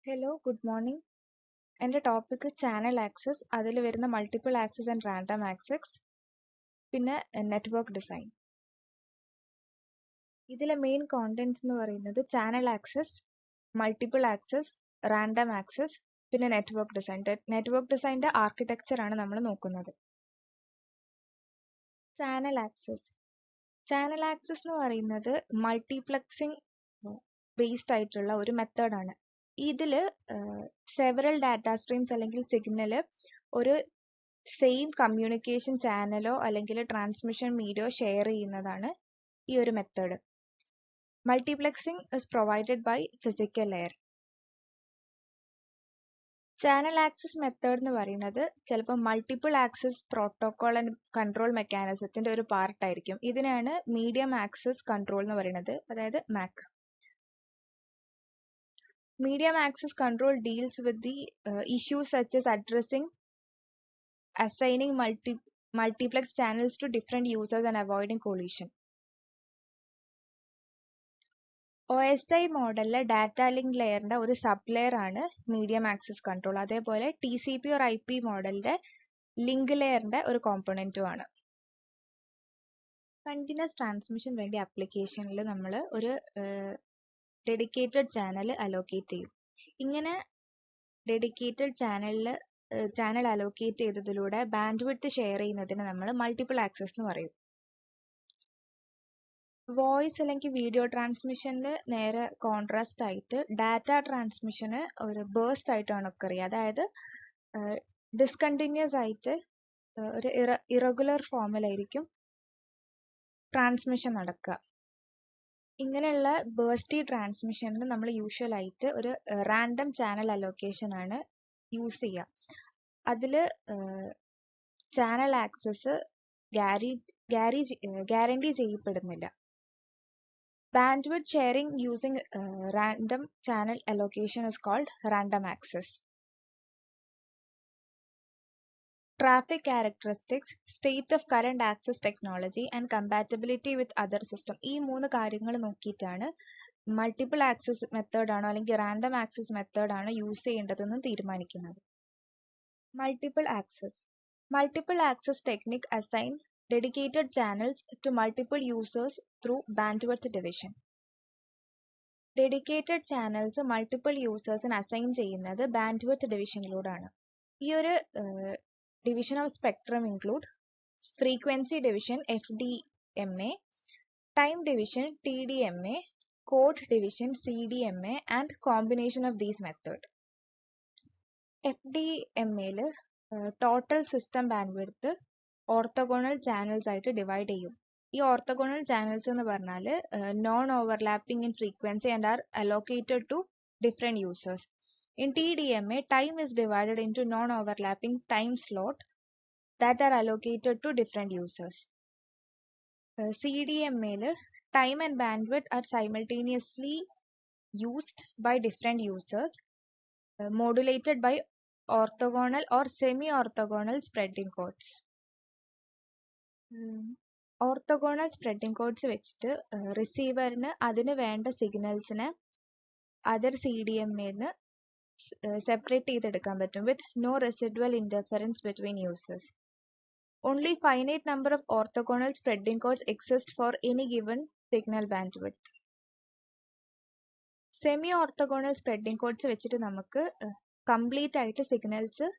Hello, good morning. എൻ്റെ topic channel access, അതിൽ വരുന്ന multiple access and random access, പിന്നെ നെറ്റ്വർക്ക് ഡിസൈൻ. ഇതിലെ മെയിൻ കോണ്ടന്റ്സ് എന്ന് പറയുന്നത് channel access, multiple access, random access, പിന്നെ നെറ്റ്വർക്ക് ഡിസൈൻ. നെറ്റ്വർക്ക് ഡിസൈൻ്റെ ആർക്കിടെക്ചർ ആണ് നമ്മൾ നോക്കുന്നത്. ചാനൽ ആക്സസ് എന്ന് പറയുന്നത് മൾട്ടിപ്ലക്സിംഗ് ബേസ്ഡ് ആയിട്ടുള്ള ഒരു മെത്തേഡാണ്. ഇതിൽ സെവറൽ ഡാറ്റ സ്ട്രീംസ് അല്ലെങ്കിൽ സിഗ്നൽ ഒരു സെയിം കമ്മ്യൂണിക്കേഷൻ ചാനലോ അല്ലെങ്കിൽ ട്രാൻസ്മിഷൻ മീഡിയോ ഷെയർ ചെയ്യുന്നതാണ് ഈ ഒരു method. Multiplexing is provided by physical layer. Channel access method എന്ന് പറയുന്നത് ചിലപ്പോൾ multiple access protocol and control മെക്കാനിസത്തിന്റെ ഒരു പാർട്ടായിരിക്കും. ഇതിനാണ് മീഡിയം ആക്സസ് കൺട്രോൾ എന്ന് പറയുന്നത്, അതായത് MAC. Medium access control deals with the issues such as assigning multiplex channels to different users and avoiding collision. OSI മോഡലിലെ ഡാറ്റ ലിങ്ക് ലെയറിന്റെ ഒരു സബ് ലെയർ ആണ് മീഡിയം ആക്സസ് കൺട്രോൾ. അതേപോലെ TCP or IP മോഡലിന്റെ link ലെയറിന്റെ ഒരു കോമ്പണന്റും ആണ്. കണ്ടിന്യൂസ് ട്രാൻസ്മിഷൻ വേണ്ടി ആപ്ലിക്കേഷനിൽ നമ്മൾ ഒരു ഡെഡിക്കേറ്റഡ് ചാനൽ അലോക്കേറ്റ് ചെയ്യും. ഇങ്ങനെ ഡെഡിക്കേറ്റഡ് ചാനൽ അലോക്കേറ്റ് ചെയ്തതിലൂടെ ബാൻഡ് വിഡ്ത്ത് ഷെയർ ചെയ്യുന്നതിന് നമ്മൾ മൾട്ടിപ്പിൾ ആക്സസ് എന്ന് പറയും. വോയിസ് അല്ലെങ്കിൽ വീഡിയോ ട്രാൻസ്മിഷനിൽ നേരെ കോൺട്രാസ്റ്റ് ആയിട്ട് ഡാറ്റ ട്രാൻസ്മിഷന് ഒരു ബേസ്റ്റ് ആയിട്ടാണ് ഒക്കെ അറിയുക. അതായത് ഡിസ്കണ്ടിന്യൂസ് ആയിട്ട് ഒരു ഇറഗുലർ ഫോമിലായിരിക്കും ട്രാൻസ്മിഷൻ നടക്കുക. ഇങ്ങനെയുള്ള ബേസ്റ്റി ട്രാൻസ്മിഷനിൽ നമ്മൾ യൂഷ്വലായിട്ട് ഒരു റാൻഡം ചാനൽ അലോക്കേഷൻ ആണ് യൂസ് ചെയ്യുക. അതിൽ ചാനൽ ആക്സസ് ഗ്യാരണ്ടി ചെയ്യപ്പെടുന്നില്ല. Bandwidth sharing using random channel allocation is called random access. Traffic characteristics, state of current access technology and compatibility with other system. ഈ മൂന്ന് കാര്യങ്ങൾ നോക്കിയിട്ടാണ് മൾട്ടിപ്പിൾ ആക്സസ് മെത്തേഡ് ആണോ അല്ലെങ്കിൽ റാൻഡം ആക്സസ് മെത്തേഡ് ആണോ use ചെയ്യേണ്ടതെന്ന് തീരുമാനിക്കുന്നത്. Multiple access technique assign dedicated channels to multiple users through bandwidth division. Dedicated channels multiple യൂസേഴ്സിന് അസൈൻ ചെയ്യുന്നത് ബാൻഡ്വിഡ്ത്ത് ഡിവിഷനിലൂടെയാണ്. ഈ ഒരു division of spectrum include frequency division FDMA, time division TDMA, code division CDMA and combination of these method. FDMAയിൽ total system bandwidth orthogonal channels ആയിട്ട് divide ചെയ്യും. ഈ orthogonal channels എന്ന് പറഞ്ഞാൽ non overlapping in frequency and are allocated to different users. In TDMA, time is divided into non-overlapping time slot that are allocated to different users. CDMAയിൽ time and bandwidth are simultaneously used by different users, modulated by orthogonal or semi-orthogonal spreading codes. Orthogonal spreading codes വെച്ചിട്ട് റിസീവറിന് അതിന് വേണ്ട സിഗ്നൽസിനെ other CDMAന്ന് separate ചെയ്തെടുക്കാൻ പറ്റും with no residual interference between users. Only finite number of orthogonal spreading codes exist for any given signal bandwidth. Semi orthogonal spreading codes വെച്ചിട്ട് നമുക്ക് complete ആയിട്ട് signals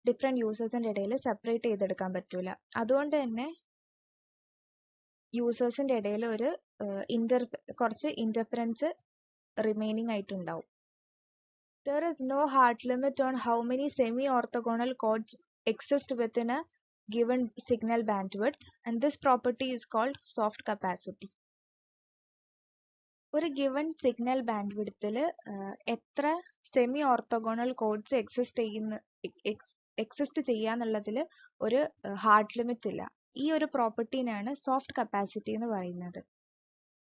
different യൂസേഴ്സിൻ്റെ ഇടയിൽ സെപ്പറേറ്റ് ചെയ്തെടുക്കാൻ പറ്റൂല. അതുകൊണ്ട് തന്നെ യൂസേഴ്സിൻ്റെ ഇടയിൽ ഒരു കുറച്ച് ഇന്റർഫറൻസ് റിമൈനിങ് ആയിട്ടുണ്ടാവും. There is no hard limit on how many semi-orthogonal codes exist within a given signal bandwidth, and this property is called soft capacity. ഒരു given signal bandwidthൽ എത്ര സെമി ഓർത്തോഗോണൽ കോഡ്സ് എക്സിസ്റ്റ് ചെയ്യാന്നുള്ളതിൽ ഒരു hard limit ഇല്ല. ഈ ഒരു പ്രോപ്പർട്ടീനാണ് soft capacity എന്ന് പറയുന്നത്.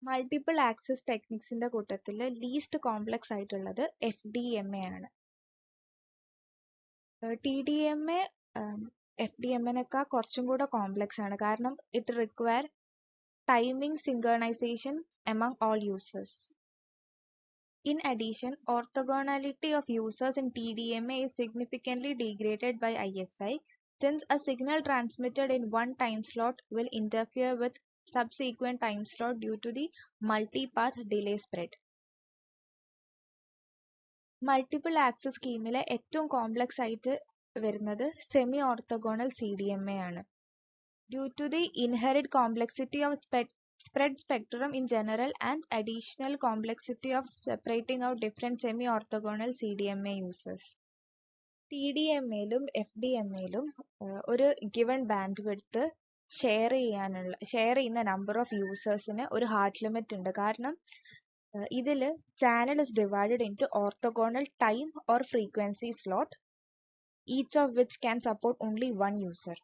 Multiple access ടെക്നിക്സിന്റെ കൂട്ടത്തിൽ least complex ആയിട്ടുള്ളത് FDMA ആണ്. TDMA FDMAനേക്കാൾ കുറച്ചും കൂടെ കോംപ്ലക്സ് ആണ്, കാരണം it require timing synchronisation among all users. In addition, orthogonality of users in TDMA is significantly degraded by ISI, since a signal transmitted in one time slot will interfere with subsequent time slot due to the multipath delay spread. Multiple access സ്കീമിലെ ഏറ്റവും complex ആയിട്ട് വരുന്നത് semi orthogonal CDMA ആണ്. Due to the inherent complexity of spread spectrum in general and additional complexity of separating out different semi-orthogonal CDMA users. TDMAയിലും FDMAയിലും ഒരു given bandwidth share ചെയ്യുന്ന number of യൂസേഴ്സിന് ഒരു hard limit ഉണ്ട്. കാരണം ഇതിൽ channel is divided into orthogonal time or frequency slot, each of which can support only one user.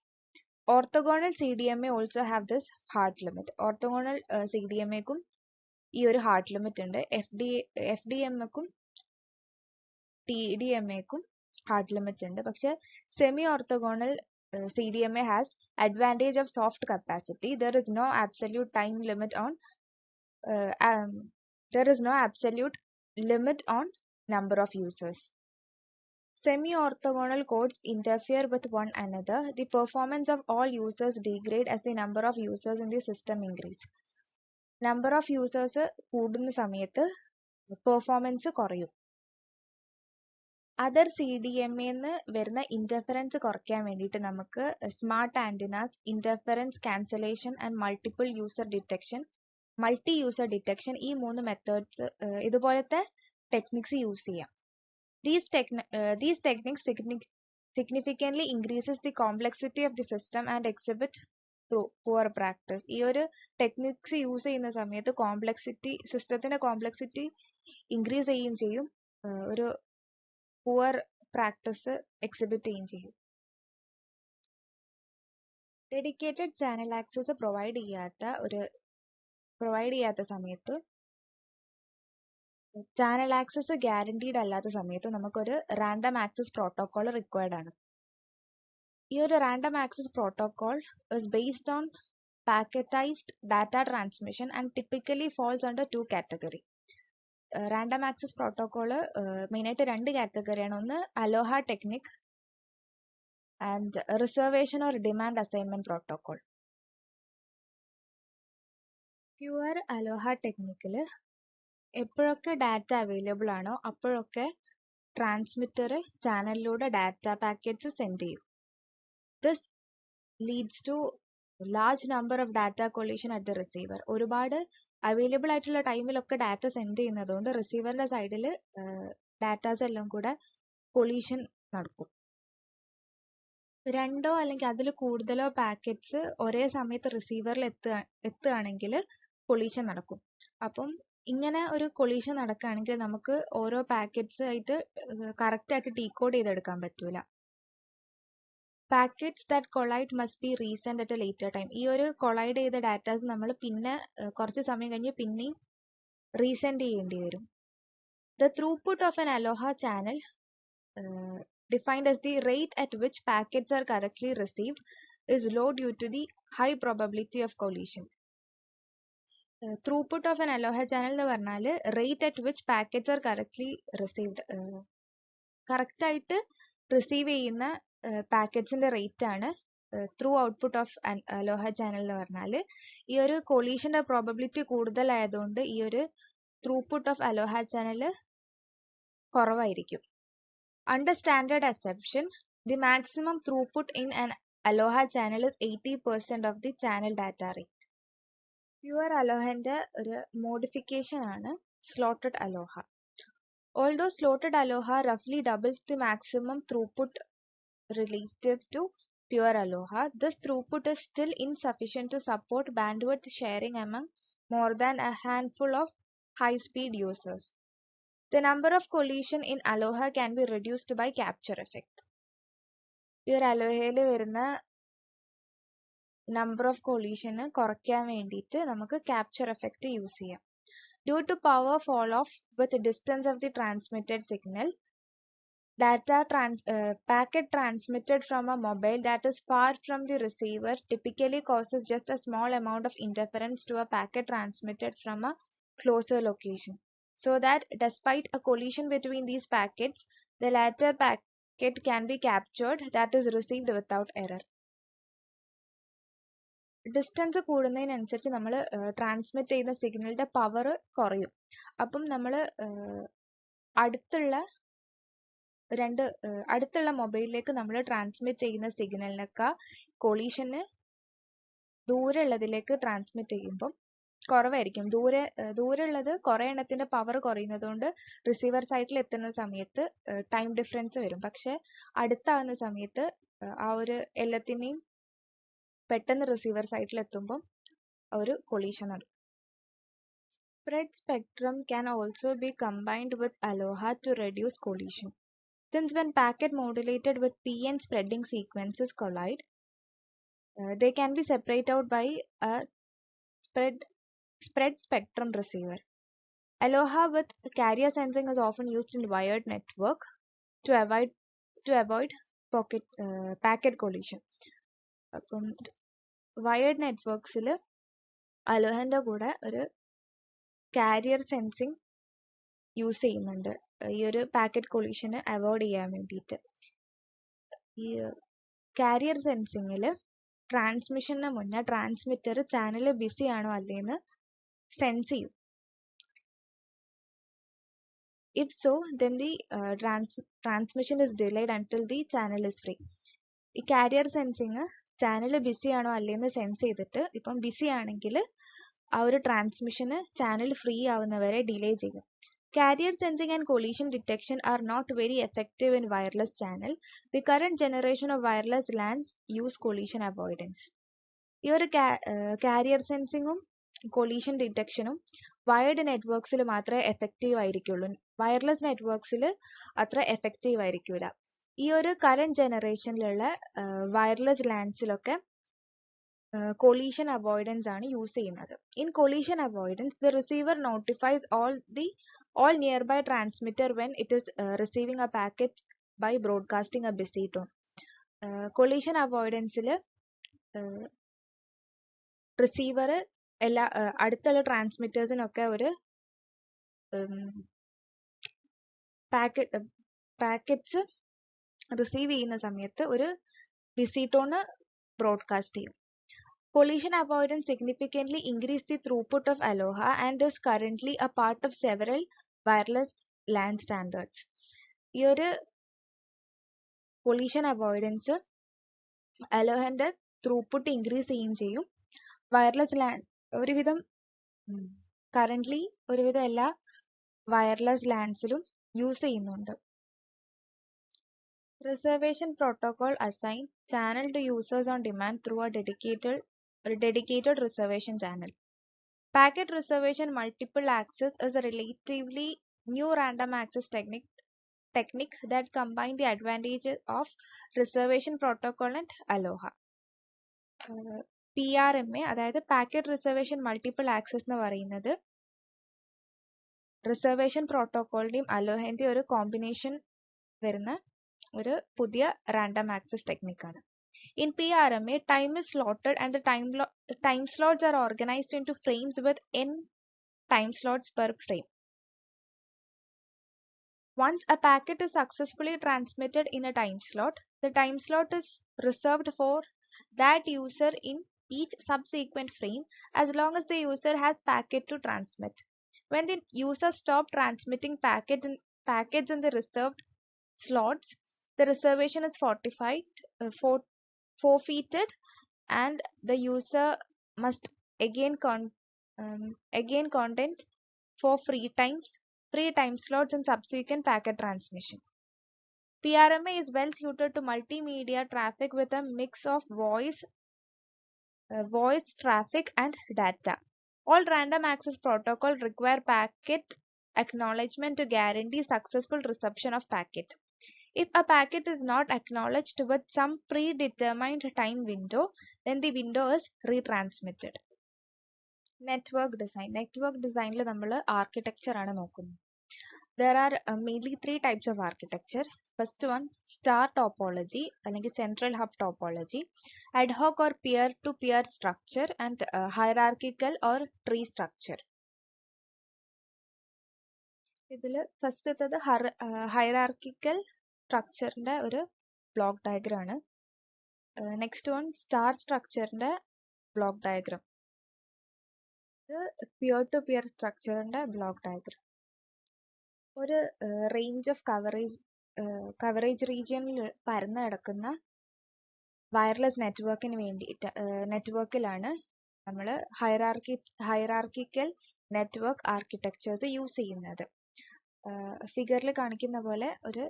Orthogonal CDMA also have this hard limit. Orthogonal CDMAക്കും ഈ ഒരു hard limit ഉണ്ട്. FDMAക്കും TDMAക്കും hard limit ഉണ്ട്. പക്ഷെ semi orthogonal CDMA has advantage of soft capacity. There is no absolute time limit on number of users. Semi-orthogonal codes interfere with one another. The performance of all users degrade as the number of users in the system increase. Number of users കൂടുന്ന സമയത്ത് performance കുറയും. Other CDMA ന്ന് വരുന്ന interference കുറയ്ക്കാൻ വേണ്ടിയിട്ട് നമുക്ക് smart antennas, interference cancellation and multi-user detection ഈ മൂന്ന് മെത്തേഡ്സ് ഇതുപോലത്തെ ടെക്നിക്സ് യൂസ് ചെയ്യാം. These techniques significantly increases the complexity of the system and exhibit poor practice. ഈ ഒരു ടെക്നിക്സ് യൂസ് ചെയ്യുന്ന സമയത്ത് സിസ്റ്റത്തിന്റെ കോംപ്ലക്സിറ്റി ഇൻക്രീസ് ചെയ്യുകയും ചെയ്യും, ഒരു പുവർ പ്രാക്ടീസ് എക്സിബിറ്റ് ചെയ്യുകയും ചെയ്യും. ഡെഡിക്കേറ്റഡ് ചാനൽ ആക്സസ് പ്രൊവൈഡ് ചെയ്യാത്ത സമയത്ത്, ചാനൽ ആക്സസ് ഗ്യാരണ്ടീഡ് അല്ലാത്ത സമയത്ത് നമുക്കൊരു റാൻഡം ആക്സസ് പ്രോട്ടോകോൾ റിക്വയർഡ് ആണ്. ഈ ഒരു random access protocol is based on packetized data transmission and typically falls under two category. Random access protocol മെയിനായിട്ട് രണ്ട് കാറ്റഗറിയാണ്. ഒന്ന് ALOHA technique and reservation or demand assignment protocol. Pure ALOHA ടെക്നിക്കിൽ എപ്പോഴൊക്കെ data available ആണോ അപ്പോഴൊക്കെ ട്രാൻസ്മിറ്റർ ചാനലിലൂടെ data packets send ചെയ്യും. This leads to large number of data collision at the receiver. ഒരുപാട് അവൈലബിൾ ആയിട്ടുള്ള ടൈമിലൊക്കെ ഡാറ്റ സെൻഡ് ചെയ്യുന്നതുകൊണ്ട് റിസീവറിന്റെ സൈഡിൽ ഡാറ്റാസ് എല്ലാം കൂടെ കൊളീഷൻ നടക്കും. രണ്ടോ അല്ലെങ്കിൽ അതിൽ കൂടുതലോ പാക്കറ്റ്സ് ഒരേ സമയത്ത് റിസീവറിൽ എത്തുകയാണെങ്കിൽ കൊളീഷൻ നടക്കും. അപ്പം ഇങ്ങനെ ഒരു കൊളീഷൻ നടക്കുകയാണെങ്കിൽ നമുക്ക് ഓരോ പാക്കറ്റ്സ് ആയിട്ട് കറക്റ്റ് ആയിട്ട് ഡീകോഡ് ചെയ്തെടുക്കാൻ പറ്റൂല. Packets that collide must be resend at A later time. ഈ ഒരു കൊളൈഡ് ചെയ്ത ഡാറ്റാസ് നമ്മൾ പിന്നെ കുറച്ച് സമയം കഴിഞ്ഞ് പിന്നെയും റീസെൻഡ് ചെയ്യേണ്ടി വരും. The throughput of an Aloha channel defined as the rate at which packets are correctly received is low due to the high probability of collision. Throughput of an Aloha channel എന്ന് പറഞ്ഞാൽ rate at which packets are correctly received. Correct ആയിട്ട് receive ചെയ്യുന്ന പാക്കറ്റ്സിന്റെ rate ആണ് through output of Aloha channel എന്ന് പറഞ്ഞാൽ. ഈ ഒരു കൊളീഷന്റെ probability കൂടുതലായതുകൊണ്ട് ഈ ഒരു ത്രൂപുട്ട് ഓഫ് അലോഹ ചാനൽ കുറവായിരിക്കും. Under standard assumption, the maximum throughput in an Aloha channel is 80% of the channel data rate. Pure Alohaന്റെ ഒരു മോഡിഫിക്കേഷൻ ആണ് slotted Aloha. Although slotted Aloha roughly doubles the maximum throughput relative to pure Aloha, this throughput is still insufficient to support bandwidth sharing among more than a handful of high-speed users. The number of collision in Aloha can be reduced by capture effect. Pure Aloha വരുന്ന number of collision കുറയ്ക്കാൻ വേണ്ടിയിട്ട് നമുക്ക് capture effect use ചെയ്യാം. Due to power fall off with the distance of the transmitted signal, packet transmitted from a mobile that is far from the receiver typically causes just a small amount of interference to a packet transmitted from a closer location. so that despite a collision between these packets, the latter packet can be captured, that is received without error. Distance കൂടുന്നതിനനുസരിച്ച് നമ്മൾ transmit ചെയ്യുന്ന സിഗ്നലിന്റെ power കുറയും. അപ്പം നമ്മൾ അടുത്തുള്ള മൊബൈലിലേക്ക് നമ്മൾ transmit ചെയ്യുന്ന സിഗ്നലിനേക്കാൾ കൊളീഷന് ദൂരെയുള്ളതിലേക്ക് ട്രാൻസ്മിറ്റ് ചെയ്യുമ്പം കുറവായിരിക്കും. ദൂരെയുള്ളത് കുറേ എണ്ണത്തിന്റെ പവർ കുറയുന്നതുകൊണ്ട് റിസീവർ സൈറ്റിൽ എത്തുന്ന സമയത്ത് ടൈം ഡിഫറൻസ് വരും. പക്ഷെ അടുത്താവുന്ന സമയത്ത് ആ ഒരു എല്ലാത്തിനെയും പെട്ടെന്ന് റിസീവർ സൈറ്റിൽ എത്തുമ്പം ഒരു കൊളീഷൻ നടക്കും. Spread spectrum can also be combined with aloha to reduce collision. Since when packet modulated with P and spreading sequences collide, they can be separated out by a spread spectrum receiver. Aloha with carrier sensing is often used in wired network to avoid packet collision. അപ്പം wired നെറ്റ്വർക്സിൽ അലോഹന്റെ കൂടെ ഒരു carrier sensing use ചെയ്യുന്നുണ്ട് ഈ ഒരു packet കൊളീഷന് avoid ചെയ്യാൻ വേണ്ടിയിട്ട്. ഈ carrier സെൻസിങ്ങിൽ ട്രാൻസ്മിഷന് മുന്നേ ട്രാൻസ്മിറ്റർ ചാനൽ ബിസി ആണോ അല്ലേന്ന് സെൻസ് ചെയ്യും. If so, then the transmission is delayed until the channel is free. ഈ കാരിയർ സെൻസിങ് ചാനൽ ബിസി ആണോ അല്ലേന്ന് സെൻസ് ചെയ്തിട്ട് ഇപ്പം ബിസി ആണെങ്കിൽ ആ ഒരു ട്രാൻസ്മിഷന് ചാനൽ ഫ്രീ ആവുന്നവരെ ഡിലേ ചെയ്യും. Carrier sensing and collision detection are not very effective in wireless channel. The current generation of wireless LANs use collision avoidance. ഈ ഒരു കാരിയർ സെൻസിങ്ങും കൊളീഷൻ ഡിറ്റക്ഷനും വയർഡ് നെറ്റ്വർക്സിൽ മാത്രമേ എഫക്റ്റീവ് ആയിരിക്കുള്ളൂ. വയർലെസ് നെറ്റ്വർക്സിൽ അത്ര എഫക്റ്റീവ് ആയിരിക്കില്ല. ഈ ഒരു കറന്റ് ജനറേഷനിലുള്ള വയർലെസ് ലാൻഡ്സിലൊക്കെ collision avoidance ആണ് use ചെയ്യുന്നത്. In collision avoidance, the receiver notifies all nearby transmitter when it is receiving a packet by broadcasting a busy tone. Collision avoidanceൽ receiver എല്ലാ അടുത്തുള്ള ട്രാൻസ്മിറ്റേഴ്സിനൊക്കെ ഒരു പാക്കറ്റ്സ് റിസീവ് ചെയ്യുന്ന സമയത്ത് ഒരു ബിസി ടോൺ ബ്രോഡ്കാസ്റ്റ് ചെയ്യും. Collision avoidance significantly increased the throughput of Aloha and is currently a part of several wireless LAN standards. ഈ ഒരു collision avoidance അലോഹന്റെ ത്രൂപുട്ട് ഇൻക്രീസ് ചെയ്യുകയും ചെയ്യും. വയർലെസ് ലാൻ currently ഒരുവിധം എല്ലാ വയർലെസ് ലാൻഡ്സിലും യൂസ് ചെയ്യുന്നുണ്ട്. Reservation protocol assign channel to users on demand through a dedicated reservation channel. Packet reservation multiple access is a relatively new random access technique that combines the advantages of reservation protocol and Aloha. PRMA അതായത് Packet Reservation Multiple Access എന്ന് പറയുന്നത് reservation പ്രോട്ടോക്കോളിന്റെയും അലോഹന്റെയും ഒരു combination വരുന്ന ഒരു പുതിയ random access ടെക്നിക്കാണ്. In PRMA, time is slotted and the time slots are organized into frames with n time slots per frame. Once a packet is successfully transmitted in a time slot, the time slot is reserved for that user in each subsequent frame as long as the user has packet to transmit. When the user stops transmitting packets in the reserved slots, the reservation is forfeited and the user must again content for free time slots in subsequent packet transmission. PRMA is well suited to multimedia traffic with a mix of voice traffic and data. All random access protocols require packet acknowledgement to guarantee successful reception of packet. If a packet is not acknowledged with some predetermined time window, then the window is retransmitted. Network design ൽ നമ്മൾ architecture ആണ് നോക്കുന്നത്. There are mainly three types of architecture. First one, star topology അല്ലെങ്കിൽ central hub topology, ad hoc or peer-to-peer structure, and hierarchical or tree structure. ഇതിൽ ഫസ്റ്റത്തത് hierarchical സ്ട്രക്ചറിന്റെ ഒരു block diagram ആണ്. Next one star സ്ട്രക്ചറിന്റെ block diagram. ഇത് peer to peer സ്ട്രക്ചറിന്റെ block diagram. ഒരു range of coverage റീജിയനിൽ പരന്നു കിടക്കുന്ന വയർലെസ് നെറ്റ്വർക്കിലാണ് നമ്മൾ ഹൈറാർക്കിക്കൽ നെറ്റ്വർക്ക് ആർക്കിടെക്ചേഴ്സ് യൂസ് ചെയ്യുന്നത്. ഫിഗറിൽ കാണിക്കുന്ന പോലെ ഒരു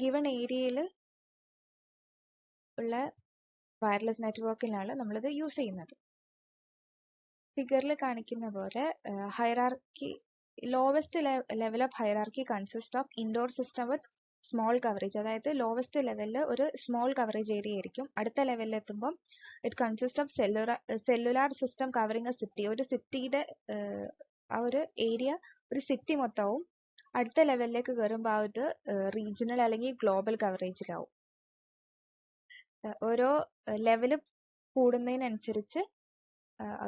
ഗിവൺ ഏരിയയിൽ ഉള്ള വയർലെസ് നെറ്റ്വർക്കിലാണ് നമ്മളിത് യൂസ് ചെയ്യുന്നത്. ഫിഗറിൽ കാണിക്കുന്ന പോലെ lowest level of hierarchy consist of indoor system with small coverage. അതായത് ലോവസ്റ്റ് ലെവലിൽ ഒരു സ്മോൾ കവറേജ് ഏരിയ ആയിരിക്കും. അടുത്ത ലെവലിൽ എത്തുമ്പോൾ it consist of cellular system covering a city. ഒരു സിറ്റിയുടെ ആ ഒരു ഏരിയ ഒരു സിറ്റി മൊത്തവും. അടുത്ത ലെവലിലേക്ക് കയറുമ്പോൾ അത് റീജിയണൽ അല്ലെങ്കിൽ ഗ്ലോബൽ കവറേജിലാവും. ഓരോ ലെവൽ കൂടുന്നതിനനുസരിച്ച്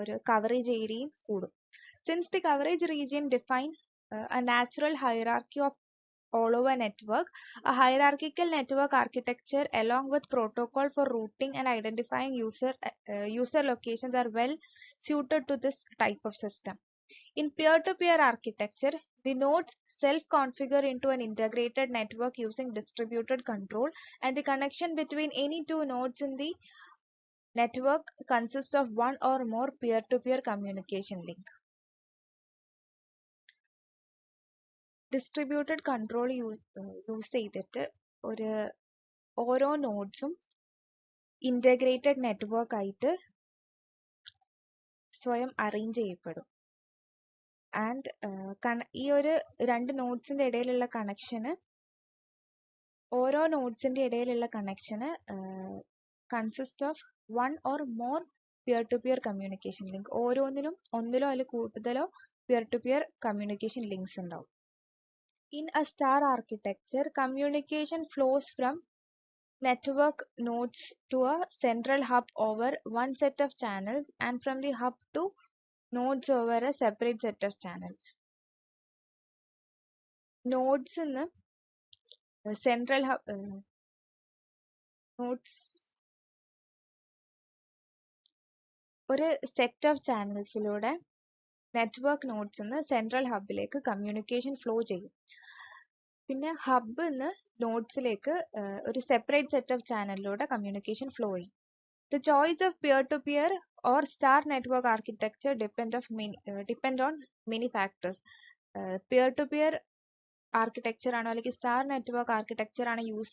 ഒരു കവറേജ് ഏരിയയും കൂടും. Since the coverage region define a natural hierarchy of all over network, a hierarchical network architecture along with protocol for routing and identifying user locations are well suited to this type of system. In peer-to-peer architecture, the nodes self-configure into an integrated network using distributed control, and the connection between any two nodes in the network consists of one or more peer-to-peer communication link. Distributed control use ചെയ്തിട്ട് ഓരോ നോഡ്സും integrated network ആയിട്ട് സ്വയം arrange ചെയ്യപ്പെടും. And ഈ ഒരു രണ്ട് നോഡ്സിൻ്റെ ഇടയിലുള്ള കണക്ഷന് consist of one or more peer to peer communication link. ഓരോന്നിനും ഒന്നിലോ അതിൽ കൂടുതലോ peer to peer communication links ഉണ്ടാവും. In a star architecture, communication flows from network nodes to a central hub over one set of channels and from the hub to nodes over a separate set of channels. Nodes in the central hub nodes ഒരു set of ചാനൽസിലൂടെ network nodes നിന്ന് central ഹബിലേക്ക് communication flow ചെയ്യും. പിന്നെ hub നിന്ന് നോഡ്സിലേക്ക് ഒരു separate set of ചാനലിലൂടെ കമ്മ്യൂണിക്കേഷൻ ഫ്ലോ ചെയ്യും. The choice of peer to peer or star network architecture depend on many factors. Peer to peer architecture ആണോ അല്ലെങ്കിൽ സ്റ്റാർ നെറ്റ്വർക്ക് ആർക്കിടെക്ചർ ആണ് യൂസ്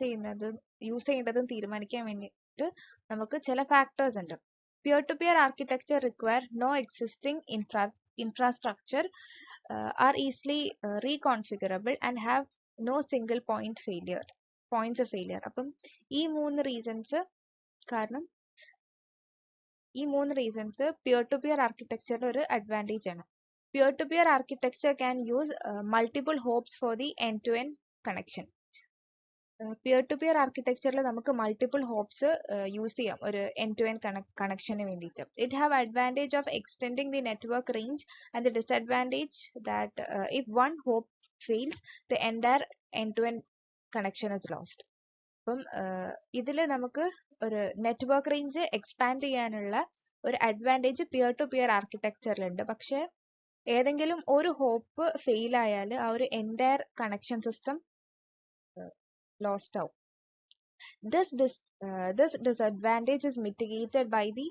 ചെയ്യേണ്ടതെന്ന് തീരുമാനിക്കാൻ വേണ്ടിയിട്ട് നമുക്ക് ചില ഫാക്ടേഴ്സ് ഉണ്ട്. Peer to peer architecture require no existing infrastructure, are easily reconfigurable and have no single points of failure. അപ്പം ഈ മൂന്ന് റീസൺസ് പിയർ ടു പിയർ ആർക്കിടെക്ചറിന്റെ ഒരു അഡ്വാൻറ്റേജ് ആണ്. Peer to peer architecture can use multiple hops for the end to end connection. Peer to peer ആർക്കിടെക്ചറിൽ നമുക്ക് multiple hops use ചെയ്യാം ഒരു എൻഡ് ടു എൻഡ് കണക്ഷന് വേണ്ടിയിട്ട്. It have advantage of extending the network range and the disadvantage that if one hop fails the entire end to end connection is lost. അപ്പം ഇതിൽ നമുക്ക് ഒരു നെറ്റ്വർക്ക് റേഞ്ച് എക്സ്പാൻഡ് ചെയ്യാനുള്ള ഒരു അഡ്വാൻറ്റേജ് പിയർ ടു പിയർ ആർക്കിടെക്ചറിലുണ്ട്. പക്ഷേ ഏതെങ്കിലും ഒരു ഹോപ്പ് ഫെയിൽ ആയാൽ ആ ഒരു entire connection system lost out. This disadvantage is mitigated by the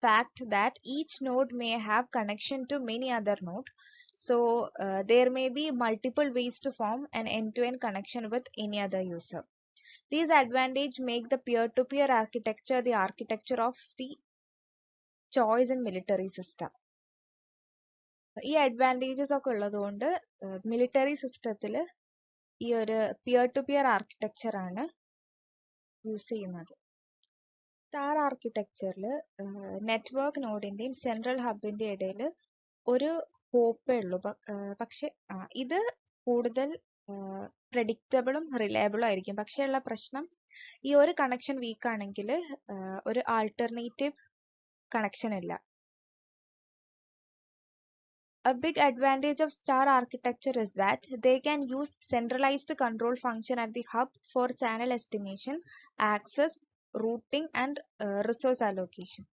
fact that each node may have connection to many other nodes. So there may be multiple ways to form an end-to-end connection with any other user. These advantages make the peer-to-peer architecture the architecture of the choice in military system. ഈ advantages ഒക്കെ ഉള്ളതുകൊണ്ട് military സിസ്റ്റത്തിൽ ഈ ഒരു peer to peer architecture ആണ് use ചെയ്യുന്നത്. Star ആർക്കിടെക്ചറിൽ network നോഡിന്റെയും central ഹബിന്റെ ഇടയിൽ ഒരു ഹോപ്പേ ഉള്ളൂ. പക്ഷെ ഇത് കൂടുതൽ പ്രെഡിക്റ്റബിളും റിലയബിളും ആയിരിക്കും. പക്ഷേ ഉള്ള പ്രശ്നം ഈ ഒരു കണക്ഷൻ വീക്ക് ആണെങ്കിൽ ഒരു ആൾട്ടർനേറ്റീവ് കണക്ഷൻ ഇല്ല. A big advantage of star architecture is that they can use centralized control function at the hub for channel estimation, access, routing, and resource allocation.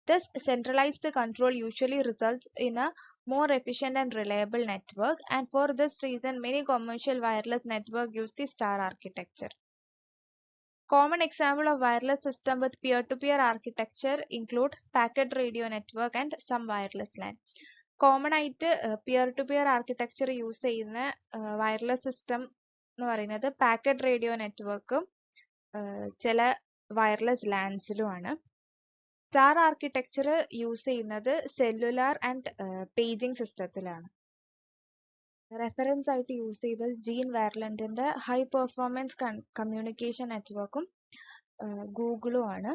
This centralized control usually results in a more efficient and reliable network, and for this reason, many commercial wireless networks use the star architecture. Common example of wireless system with peer-to-peer architecture include packet radio network and some wireless LAN. Common ആയിട്ട് peer to peer architecture use ചെയ്യുന്ന wireless system എന്ന് പറയുന്നത് packet radio നെറ്റ്വർക്കും ചില wireless ലാൻസിലുമാണ്. Star architecture use ചെയ്യുന്നത് cellular and paging സിസ്റ്റത്തിലാണ്. Reference ആയിട്ട് യൂസ് ചെയ്തത് ജീൻ വാർലൻഡിന്റെ ഹൈ പെർഫോമൻസ് കമ്മ്യൂണിക്കേഷൻ നെറ്റ്വർക്കും ഗൂഗിളും ആണ്.